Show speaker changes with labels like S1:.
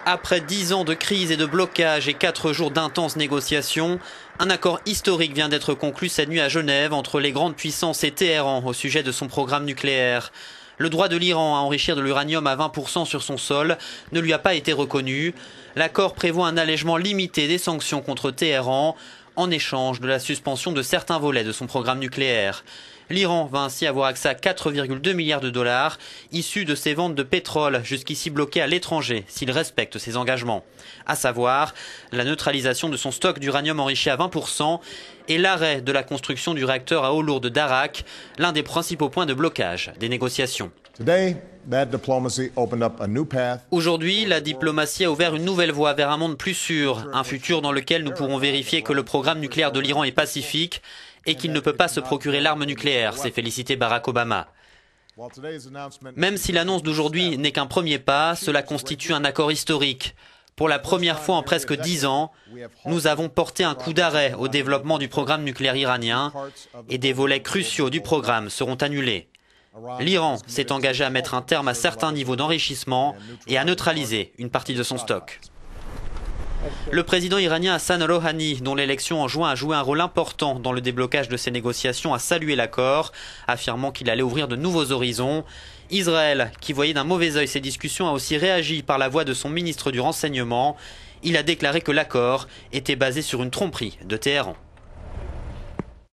S1: Après 10 ans de crise et de blocage et 4 jours d'intenses négociations, un accord historique vient d'être conclu cette nuit à Genève entre les grandes puissances et Téhéran au sujet de son programme nucléaire. Le droit de l'Iran à enrichir de l'uranium à 20% sur son sol ne lui a pas été reconnu. L'accord prévoit un allègement limité des sanctions contre Téhéran en échange de la suspension de certains volets de son programme nucléaire. L'Iran va ainsi avoir accès à 4,2 milliards de dollars issus de ses ventes de pétrole jusqu'ici bloquées à l'étranger s'il respecte ses engagements. À savoir la neutralisation de son stock d'uranium enrichi à 20% et l'arrêt de la construction du réacteur à eau lourde d'Arak, l'un des principaux points de blocage des négociations. Aujourd'hui, la diplomatie a ouvert une nouvelle voie vers un monde plus sûr, un futur dans lequel nous pourrons vérifier que le programme nucléaire de l'Iran est pacifique et qu'il ne peut pas se procurer l'arme nucléaire, s'est félicité Barack Obama. Même si l'annonce d'aujourd'hui n'est qu'un premier pas, cela constitue un accord historique. Pour la première fois en presque 10 ans, nous avons porté un coup d'arrêt au développement du programme nucléaire iranien et des volets cruciaux du programme seront annulés. L'Iran s'est engagé à mettre un terme à certains niveaux d'enrichissement et à neutraliser une partie de son stock. Le président iranien Hassan Rouhani, dont l'élection en juin a joué un rôle important dans le déblocage de ces négociations, a salué l'accord, affirmant qu'il allait ouvrir de nouveaux horizons. Israël, qui voyait d'un mauvais œil ces discussions, a aussi réagi par la voix de son ministre du Renseignement. Il a déclaré que l'accord était basé sur une tromperie de Téhéran.